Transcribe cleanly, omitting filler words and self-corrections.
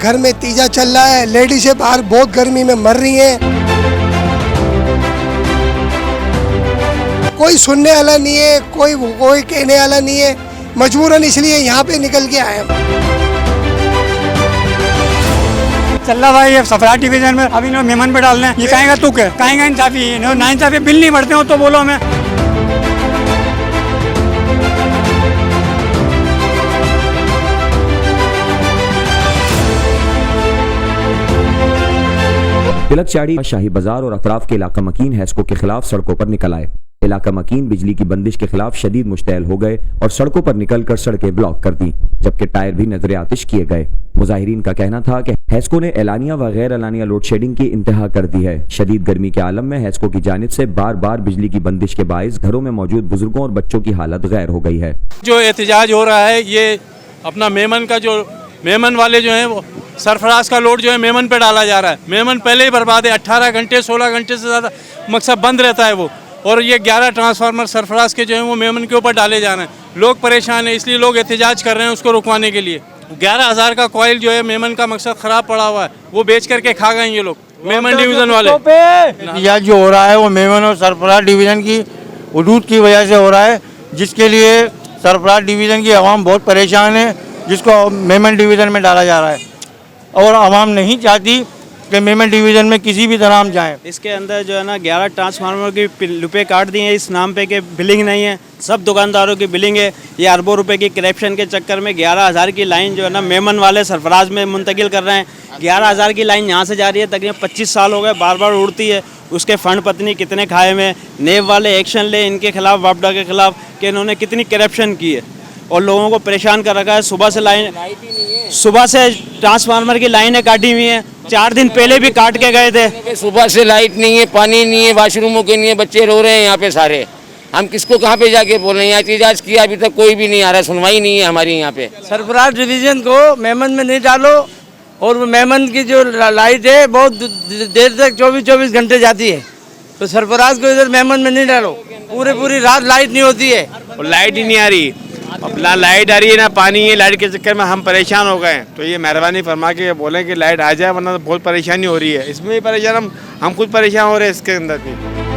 घर में तीजा चल रहा है, लेडीजें बाहर बहुत गर्मी में मर रही हैं, कोई सुनने वाला नहीं है, कोई कहने वाला नहीं है। मजबूरन इसलिए यहाँ पे निकल के आए हम। चल रहा भाई ये सफरा डिवीजन में अभी इन्होंने मेमन पे डालना है, ये कहेगा तू क्या कहेंगे इंसाफी, नाइंसाफी बिल नहीं भरते हो तो बोलो हमें। तिलकचाड़ी, शाही बाजार और अतराफ के इलाका मकीन हैस्को के खिलाफ सड़कों पर निकल आए। इलाका मकीन बिजली की बंदिश के खिलाफ शदीद मुश्तैल हो गए और सड़कों पर निकलकर सड़कें ब्लॉक कर दी, जबकि टायर भी नजर आतिश किए गए। मुजाहिरीन का कहना था कि हैस्को ने एलानिया व गैर एलानिया लोड शेडिंग की इंतहा कर दी है। शदीद गर्मी के आलम में हैस्को की जानिब से बार बार बिजली की बंदिश के बाइस घरों में मौजूद बुजुर्गों और बच्चों की हालत गैर हो गई है। जो एहतजाज हो रहा है ये अपना मेमन वाले जो है वो सरफराज का लोड जो है मेमन पे डाला जा रहा है। मेमन पहले ही बर्बाद है, 18 घंटे 16 घंटे से ज़्यादा मकसद बंद रहता है वो, और ये 11 ट्रांसफार्मर सरफराज के जो है वो मेमन के ऊपर डाले जा रहे हैं। लोग परेशान हैं, इसलिए लोग एहतजाज कर रहे हैं उसको रुकवाने के लिए। 11,000 का कॉइल जो है मेमन का मकसद ख़राब पड़ा हुआ है, वो बेच करके खा गए ये लोग मेमन डिवीज़न वाले। एहतजाज जो हो रहा है वो मेमन और सरफराज डिवीज़न की हदूद की वजह से हो रहा है, जिसके लिए सरफराज डिवीज़न की आवाम बहुत परेशान है, जिसको मेमन डिवीज़न में डाला जा रहा है और आवाम नहीं चाहती कि मेमन डिवीज़न में किसी भी तरह हम जाएं। इसके अंदर जो है ना 11 ट्रांसफार्मर की रुपए काट दिए हैं इस नाम पे कि बिलिंग नहीं है, सब दुकानदारों की बिलिंग है। ये अरबों रुपए की करप्शन के चक्कर में 11,000 की लाइन जो है ना मेमन वाले सरफराज में मुंतकिल कर रहे हैं। 11,000 की लाइन यहाँ से जा रही है, तकरीबन 25 साल हो गए, बार बार उड़ती है। उसके फंड पत्नी कितने खाए में, नेब वाले एक्शन ले इनके खिलाफ, वापडा के खिलाफ कि इन्होंने कितनी करप्शन की है और लोगों को परेशान कर रखा है। सुबह से ट्रांसफार्मर की लाइनें काटी हुई हैं, 4 दिन पहले भी काट के गए थे। सुबह से लाइट नहीं है, पानी नहीं है, वाशरूमों के नहीं है, बच्चे रो रहे हैं यहाँ पे सारे। हम किसको कहाँ पे जाके बोल रहे हैं? एहतजाज किया अभी तक कोई भी नहीं आ रहा, सुनवाई नहीं है हमारी यहाँ पे। सरफराज डिवीज़न को मेमन में नहीं डालो, और वो मेमन की जो लाइट है बहुत देर तक 24-24 घंटे जाती है, तो सरफराज को इधर मेमन में नहीं डालो। पूरी रात लाइट नहीं होती है, और लाइट ही नहीं आ रही, ना लाइट आ रही है ना पानी है। लाइट के चक्कर में हम परेशान हो गए, तो ये मेहरबानी फरमा के बोलें कि लाइट आ जाए, वरना तो बहुत परेशानी हो रही है। इसमें भी परेशान हम खुद परेशान हो रहे हैं इसके अंदर भी।